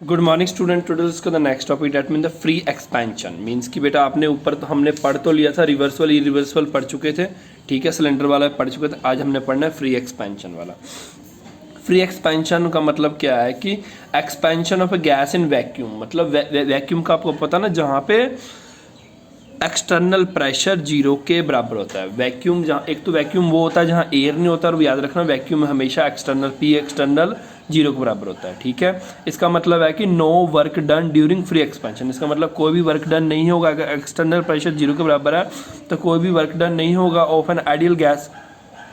Good morning student. Today इसका the next topic that mean the free expansion. Means कि बेटा आपने ऊपर तो हमने पढ़ तो लिया था, रिवर्सल इरिवर्सल पढ़ चुके थे, ठीक है, सिलेंडर वाला पढ़ चुके थे। आज हमने पढ़ना है फ्री एक्सपेंशन वाला। फ्री एक्सपेंशन का मतलब क्या है कि expansion of A gas in vacuum, मतलब वैक्यूम का आपको पता ना, जहाँ पे एक्सटर्नल प्रेशर जीरो के बराबर होता है। वैक्यूम जहाँ, एक तो वैक्यूम वो होता है जहाँ एयर नहीं होता, और याद रखना वैक्यूम में हमेशा एक्सटर्नल पी एक्सटर्नल जीरो के बराबर होता है, ठीक है। इसका मतलब है कि no work done during free expansion. इसका मतलब कोई भी वर्क डन नहीं होगा अगर एक्सटर्नल प्रेशर जीरो के बराबर है, तो कोई भी वर्क डन नहीं होगा ऑफ एन आइडियल गैस।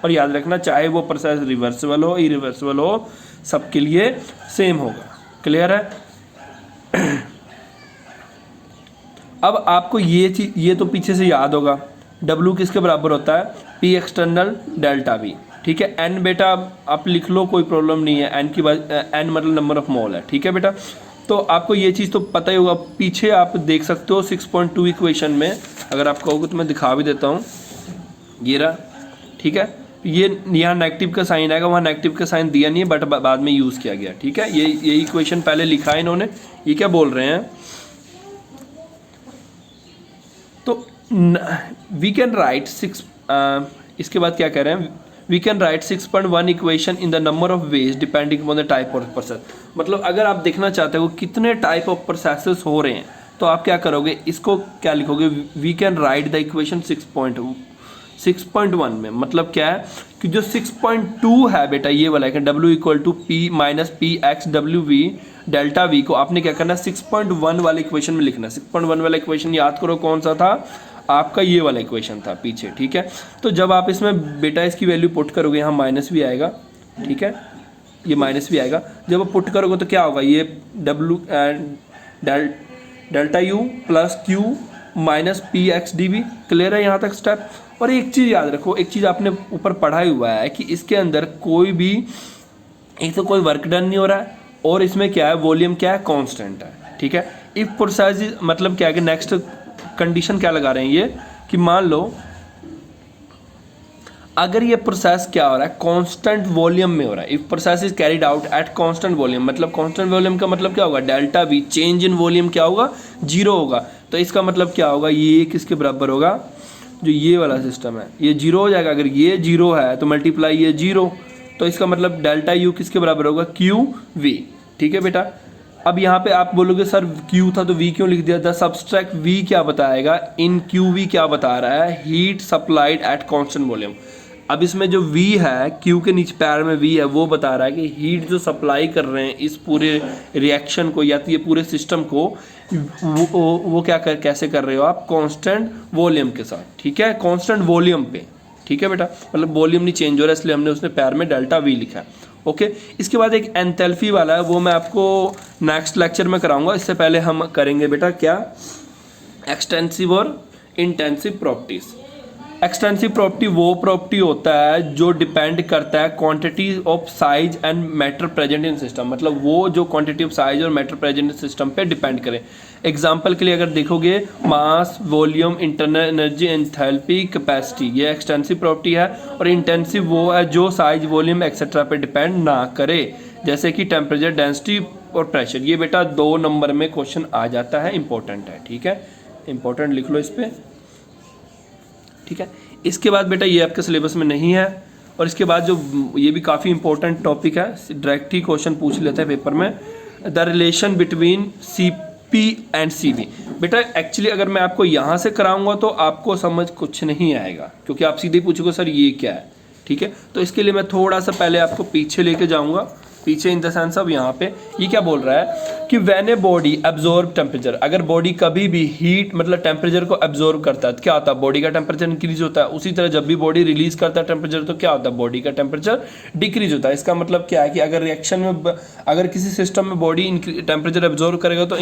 और याद रखना चाहे वो प्रोसेस रिवर्सिबल हो इरिवर्सिबल हो, सबके लिए सेम होगा। क्लियर है? अब आपको ये चीज, ये तो पीछे से याद होगा, W किसके बराबर होता है? P एक्सटर्नल डेल्टा V, ठीक है। N बेटा आप लिख लो, कोई प्रॉब्लम नहीं है। N की बात, N मतलब नंबर ऑफ मोल है, ठीक है बेटा। तो आपको ये चीज़ तो पता ही होगा। पीछे आप देख सकते हो 6.2 इक्वेशन में, अगर आप कहोगे तो मैं दिखा भी देता हूँ, ये रहा, ठीक है। ये यहाँ नेगेटिव का साइन आएगा, वहाँ नेगेटिव का साइन दिया नहीं है, बट बाद में यूज़ किया गया, ठीक है। ये इक्वेशन पहले लिखा है इन्होंने। ये क्या बोल रहे हैं? तो वी कैन राइट इसके बाद क्या कह रहे हैं? We can write 6.1 equation in the number of ways depending upon the type of process. मतलब अगर आप देखना चाहते हो कितने टाइप ऑफ प्रोसेसेस हो रहे हैं, तो आप क्या करोगे, इसको क्या लिखोगे? We can write the equation 6.1 में। मतलब क्या है कि जो 6.2 है बेटा, ये वाला है, W equal to P minus P X W V delta V को आपने क्या करना है? 6.1 वाले इक्वेशन में लिखना है। 6.1 वाला इक्वेशन याद करो कौन सा था आपका? ये वाला इक्वेशन था पीछे, ठीक है। तो जब आप इसमें बेटा इसकी वैल्यू पुट करोगे, यहाँ माइनस भी आएगा, ठीक है, ये माइनस भी आएगा। जब आप पुट करोगे तो क्या होगा? ये W delta U plus Q minus P X D V. Clear है यहाँ तक स्टेप? और एक चीज़ याद रखो, एक चीज़ आपने ऊपर पढ़ा ही हुआ है कि इसके अंदर कोई भी, एक तो कोई वर्क डन नहीं हो रहा है, और इसमें क्या है? वॉल्यूम क्या है? कांस्टेंट है, ठीक है। इफ प्रोसेस मतलब क्या है कि नेक्स्ट कंडीशन क्या लगा रहे हैं ये, कि मान लो अगर ये प्रोसेस क्या हो रहा है? कांस्टेंट वॉल्यूम में हो रहा है। If process is carried out at constant volume, मतलब कांस्टेंट वॉल्यूम का मतलब क्या होगा? Delta we, change in volume क्या होगा? जीरो होगा। तो इसका मतलब क्या होगा? ये किसके बराबर होगा? जो ये वाला सिस्टम है ये जीरो हो जाएगा। अगर ये जीरो है तो मल्टीप्लाई ये जीरो, तो इसका मतलब डेल्टा यू किसके बराबर होगा? क्यू वी, ठीक है बेटा। अब यहाँ पे आप बोलोगे सर क्यू था तो वी क्यों लिख दिया था? सब्सट्रैक्ट वी क्या बताएगा? इन क्यू वी क्या बता रहा है? Heat supplied at constant volume. अब इसमें जो V है, Q के नीचे पैर में V है, वो बता रहा है कि हीट जो सप्लाई कर रहे हैं इस पूरे रिएक्शन को, या तो ये पूरे सिस्टम को, वो कैसे कर रहे हो आप? कांस्टेंट वॉल्यूम के साथ, ठीक है, कांस्टेंट वॉल्यूम पे, ठीक है बेटा। मतलब वॉल्यूम नहीं चेंज हो रहा है, इसलिए हमने उसने पैर में डेल्टा V लिखा है, ओके। इसके बाद एक एंथैल्पी वाला है, वो मैं आपको नेक्स्ट लेक्चर में कराऊंगा। इससे पहले हम करेंगे बेटा क्या? एक्सटेंसिव और इंटेंसिव प्रॉपर्टीज। एक्सटेंसिव प्रॉपर्टी वो प्रॉपर्टी होता है जो डिपेंड करता है quantity of size and matter present in system. मतलब वो जो क्वांटिटी ऑफ साइज और मैटर प्रेजेंट इन सिस्टम पे डिपेंड करे। एग्जांपल के लिए अगर देखोगे, mass, volume, internal energy, enthalpy, capacity, ये एक्सटेंसिव प्रॉपर्टी है। और इंटेंसिव वो है जो साइज, वॉल्यूम एक्सेट्रा पे डिपेंड ना करे, जैसे कि टेम्परेचर, डेंसिटी और प्रेशर। ये बेटा 2 नंबर में क्वेश्चन आ जाता है, इंपॉर्टेंट है, ठीक है, इंपॉर्टेंट लिख लो इस पर, ठीक है। इसके बाद बेटा ये आपके सिलेबस में नहीं है। और इसके बाद जो ये भी काफ़ी इंपॉर्टेंट टॉपिक है, डायरेक्ट ही क्वेश्चन पूछ लेता है पेपर में, the relation between CP and CV। बेटा एक्चुअली अगर मैं आपको यहाँ से कराऊंगा तो आपको समझ कुछ नहीं आएगा, क्योंकि आप सीधे पूछोगे सर ये क्या है, ठीक है। तो इसके लिए मैं थोड़ा सा पहले आपको पीछे लेके जाऊँगा। पीछे इन द सेंस अब यहाँ पे ये क्या बोल रहा है कि when a body absorb temperature, अगर बॉडी कभी भी हीट मतलब टेम्परेचर को एब्जॉर्ब करता है तो क्या होता है? बॉडी का टेम्परेचर इंक्रीज होता है। उसी तरह जब भी बॉडी रिलीज करता है टेम्परेचर, तो क्या होता है? बॉडी का टेम्परेचर डिक्रीज होता है। इसका मतलब क्या है कि अगर रिएक्शन में, अगर किसी सिस्टम में बॉडी टेम्परेचर एब्जॉर्ब करेगा तो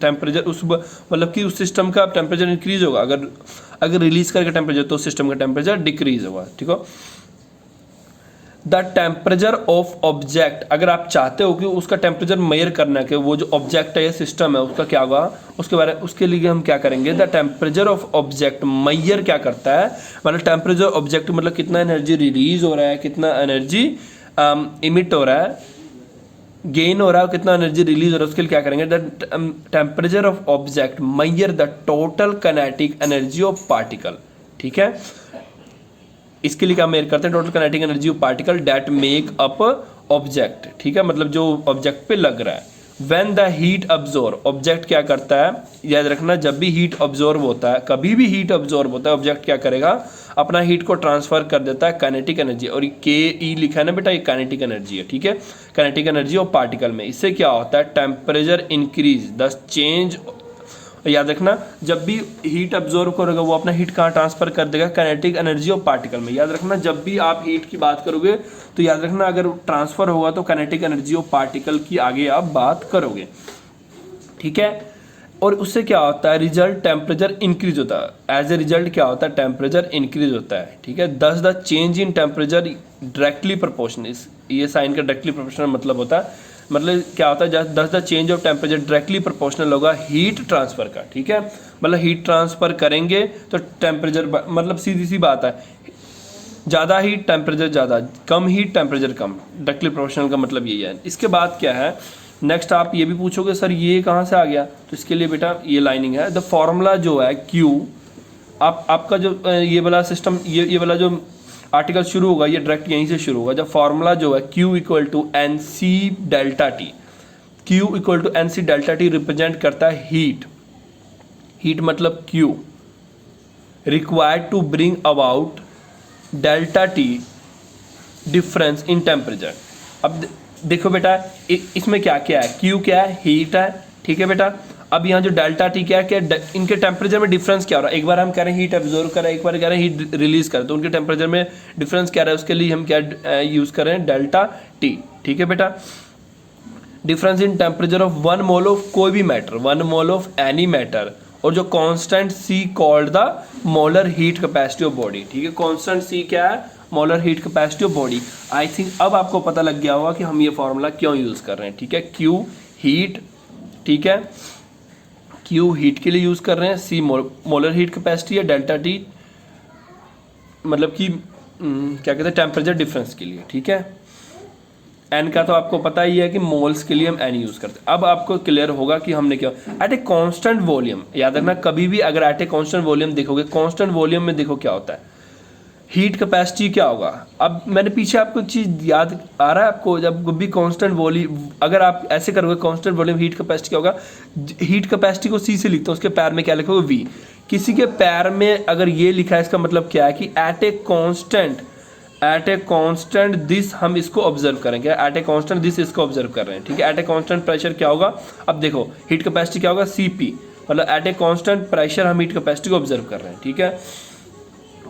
टेम्परेचर उस मतलब कि उस सिस्टम का टेम्परेचर इंक्रीज होगा। अगर रिलीज करेगा टेम्परेचर तो सिस्टम का टेम्परेचर डिक्रीज होगा, ठीक हो। द टेम्परेचर ऑफ ऑब्जेक्ट, अगर आप चाहते हो कि उसका टेम्परेचर मेजर करना है कि वो जो ऑब्जेक्ट है या सिस्टम है उसका क्या होगा, उसके लिए हम क्या करेंगे? The temperature of object measure क्या करता है? मतलब टेम्परेचर ऑब्जेक्ट मतलब कितना एनर्जी रिलीज हो रहा है, कितना एनर्जी इमिट हो रहा है गेन हो रहा है, कितना एनर्जी रिलीज हो रहा है, उसके लिए क्या करेंगे, the temperature of object measure the total kinetic energy of particle. ठीक है, इसके लिए क्या मेजर करते हैं, total kinetic energy of particle that make up object. ठीक है, मतलब जो ऑब्जेक्ट पे लग रहा है। When the heat absorb, object क्या करता है, याद रखना, जब भी हीट अब्जॉर्ब होता है, कभी भी हीट अब्जॉर्ब होता है, ऑब्जेक्ट क्या करेगा, अपना हीट को ट्रांसफर कर देता है काइनेटिक एनर्जी, और के ई लिखा है ना बेटा, ये काइनेटिक एनर्जी है। ठीक है, काइनेटिक एनर्जी ऑफ पार्टिकल में। इससे क्या होता है, टेम्परेचर इंक्रीज द चेंज। याद रखना, जब भी हीट अब्जॉर्व करोगे वो अपना हीट कहाँ ट्रांसफर कर देगा, काइनेटिक एनर्जी ऑफ पार्टिकल में। याद रखना, जब भी आप हीट की बात करोगे तो याद रखना, अगर ट्रांसफर होगा तो काइनेटिक एनर्जी ऑफ पार्टिकल की आगे आप बात करोगे। ठीक है, और उससे क्या होता है, रिजल्ट टेम्परेचर इंक्रीज होता है। एज ए रिजल्ट क्या होता है, टेम्परेचर इंक्रीज होता है। ठीक है, दस the change in temperature directly proportional, ये साइन का डायरेक्टली प्रोपोर्शनल मतलब होता है, मतलब क्या होता है, दस the change of temperature directly proportional होगा हीट ट्रांसफर का। ठीक है, मतलब हीट ट्रांसफर करेंगे तो टेम्परेचर, मतलब सीधी सी बात है, ज़्यादा हीट टेम्परेचर ज़्यादा, कम हीट टेम्परेचर कम, डायरेक्टली प्रोपोर्शनल का मतलब यही है। इसके बाद क्या है, नेक्स्ट आप ये भी पूछोगे सर ये कहाँ से आ गया, तो इसके लिए बेटा ये लाइनिंग है, द फॉर्मूला जो है Q, आपका जो ये वाला सिस्टम, ये वाला जो आर्टिकल शुरू होगा ये डायरेक्ट यहीं से शुरू होगा। जब फॉर्मूला जो है Q equal to N C delta T, Q equal to N C delta T represent करता है हीट, हीट मतलब Q required to bring about delta T difference in temperature. अब देखो बेटा इसमें क्या क्या है, Q क्या है, हीट है। ठीक है बेटा, अब यहाँ जो डेल्टा टी क्या है, क्या इनके टेम्परेचर में डिफरेंस क्या हो रहा है, एक बार हम कह रहे हैं हीट एब्जॉर्व कर रहे हैं, एक बार कह रहे हैं हीट रिलीज कर रहे हैं, तो उनके टेम्परेचर में डिफरेंस क्या रहा है, उसके लिए हम क्या यूज कर रहे हैं, डेल्टा टी। ठीक है बेटा, difference in temperature of one mole of कोई भी matter, one mole of any matter, और जो constant C called the molar heat capacity of body. ठीक है, कांस्टेंट सी क्या है, molar heat capacity of body. I think अब आपको पता लग गया होगा कि हम ये फॉर्मूला क्यों यूज कर रहे हैं। ठीक है, क्यू हीट, ठीक है, क्यू हीट के लिए यूज कर रहे हैं, सी मोलर हीट कैपेसिटी है, डेल्टा टी मतलब कि क्या कहते हैं, टेम्परेचर डिफरेंस के लिए। ठीक है, एन का तो आपको पता ही है कि मोल्स के लिए हम एन यूज करते हैं। अब आपको क्लियर होगा कि हमने क्या, एट ए कांस्टेंट वॉल्यूम, याद रखना कभी भी अगर एट ए कांस्टेंट वॉल्यूम देखोगे, कांस्टेंट वॉल्यूम में देखो क्या होता है, हीट कैपेसिटी क्या होगा। अब मैंने पीछे आपको चीज़ याद आ रहा है आपको, जब भी कांस्टेंट वॉल्यूम, अगर आप ऐसे करोगे कांस्टेंट वॉल्यूम हीट कैपेसिटी क्या होगा, हीट कैपेसिटी को सी से लिखते हैं, उसके पैर में क्या लिखोगे, वी। किसी के पैर में अगर ये लिखा है, इसका मतलब क्या है कि एट ए कांस्टेंट दिस, हम इसको ऑब्जर्व करेंगे, एट ए कांस्टेंट दिस इसको ऑब्जर्व कर रहे हैं। ठीक है, एट ए कांस्टेंट प्रेशर क्या होगा, अब देखो हीट कैपेसिटी क्या होगा, सीपी, मतलब एट ए कांस्टेंट प्रेशर हम हीट कैपेसिटी को ऑब्जर्व कर रहे हैं। ठीक है,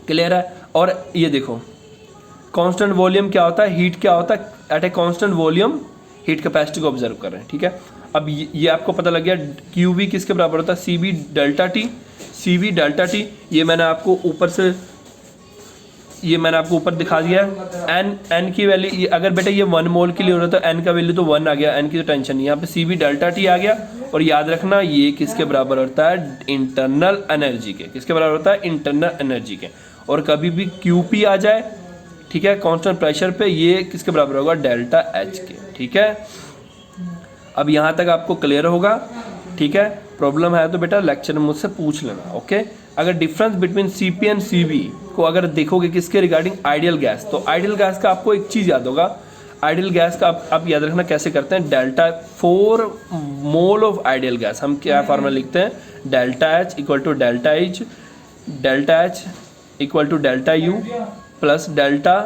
क्लियर है। और ये देखो कांस्टेंट वॉल्यूम क्या होता है, हीट क्या होता है, at a constant volume heat capacity को ऑब्जर्व कर रहे हैं। ठीक है, अब ये आपको पता लग गया, क्यू वी किसके बराबर होता है, सी we delta T, C we delta T. ये मैंने आपको ऊपर से, ये मैंने आपको ऊपर दिखा दिया है। एन की वैल्यू, अगर बेटा ये 1 मोल के लिए हो रहा है तो एन का वैल्यू तो 1 आ गया, एन की तो टेंशन नहीं, यहाँ पे सी वी डेल्टा टी आ गया। और याद रखना ये किसके बराबर होता है, इंटरनल एनर्जी के, किसके बराबर होता है, इंटरनल एनर्जी के। और कभी भी क्यूपी आ जाए, ठीक है, कांस्टेंट प्रेशर पे, ये किसके बराबर होगा, डेल्टा एच के। ठीक है, अब यहाँ तक आपको क्लियर होगा। ठीक है, प्रॉब्लम है तो बेटा लेक्चर में मुझसे पूछ लेना। ओके, अगर difference between CP and CV को अगर देखोगे किसके रिगार्डिंग, आइडियल गैस, तो आइडियल गैस का आपको एक चीज़ याद होगा, आइडियल गैस का आप याद रखना कैसे करते हैं, delta 4 mole of ideal gas, हम क्या फार्मूला लिखते हैं, delta H equal to delta H, delta H equal to delta U plus delta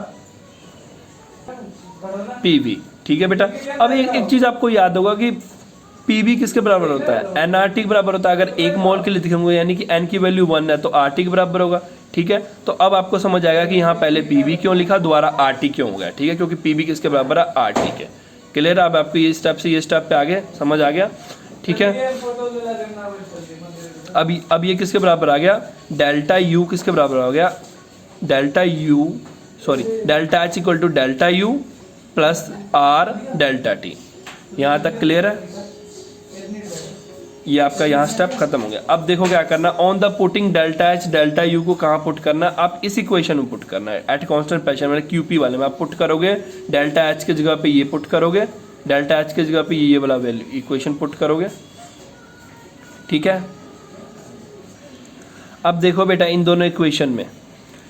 P V. ठीक है बेटा, अब एक चीज़ आपको याद होगा कि पी वी किसके बराबर होता है, एन आर टी के बराबर होता है। अगर 1 मोल के लिए दिखेंगे यानी कि एन की वैल्यू 1 है तो आर टी के बराबर होगा। ठीक है, तो अब आपको समझ आएगा कि यहाँ पहले पी वी क्यों लिखा, दोबारा आर टी क्यों हो गया। ठीक है, क्योंकि पी वी किसके बराबर है, आर टी के। क्लियर, अब आपको ये स्टेप से ये स्टेप पे आगे समझ आ गया। ठीक है, अब ये किसके बराबर आ गया, डेल्टा यू किसके बराबर हो गया, delta U sorry delta H equal to delta U plus R delta T. यहाँ तक क्लियर है, ये आपका यहाँ स्टेप खत्म हो गया। अब देखो क्या करना, on the putting delta H delta U को कहाँ पुट करना, आप इस इक्वेशन में पुट करना है, एट कांस्टेंट प्रेशर में क्यूपी वाले में आप पुट करोगे, डेल्टा एच की जगह पे ये पुट करोगे, डेल्टा एच की जगह पे ये वाला वैल्यू इक्वेशन पुट करोगे, ठीक है। अब देखो बेटा इन दोनों इक्वेशन में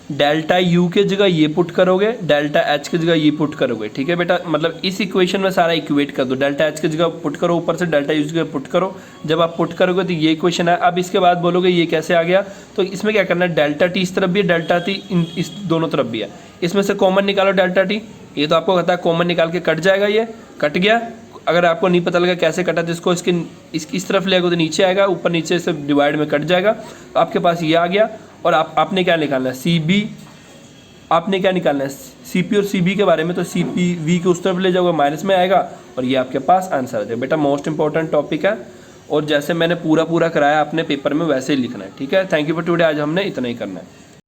डेल्टा यू के जगह ये पुट करोगे, डेल्टा एच की जगह ये पुट करोगे, ठीक है बेटा। मतलब इस इक्वेशन में सारा इक्वेट कर दो, डेल्टा एच की जगह पुट करो, ऊपर से डेल्टा यू की जगह पुट करो। जब आप पुट करोगे तो ये इक्वेशन है। अब इसके बाद बोलोगे ये कैसे आ गया, तो इसमें क्या करना है, डेल्टा टी इस तरफ भी है, डेल्टा टी इस दोनों तरफ भी है, इसमें से कॉमन निकालो डेल्टा टी। ये तो आपको पता है कॉमन निकाल के कट जाएगा, ये कट गया। अगर आपको नहीं पता लगा कैसे कटा तो इसको इसके इस तरफ ले आएगा तो नीचे आएगा, ऊपर नीचे से डिवाइड में कट जाएगा। तो आपके पास ये आ गया। और आपने क्या निकालना है, सी बी, आपने क्या निकालना है सी पी और सी बी के बारे में। तो सी पी वी के उस तरफ ले जाओगे माइनस में आएगा और ये आपके पास आंसर आ जाएगा। बेटा मोस्ट इंपॉर्टेंट टॉपिक है और जैसे मैंने पूरा कराया अपने पेपर में वैसे ही लिखना है, ठीक है। थैंक यू फॉर टुडे, आज हमने इतना ही करना है।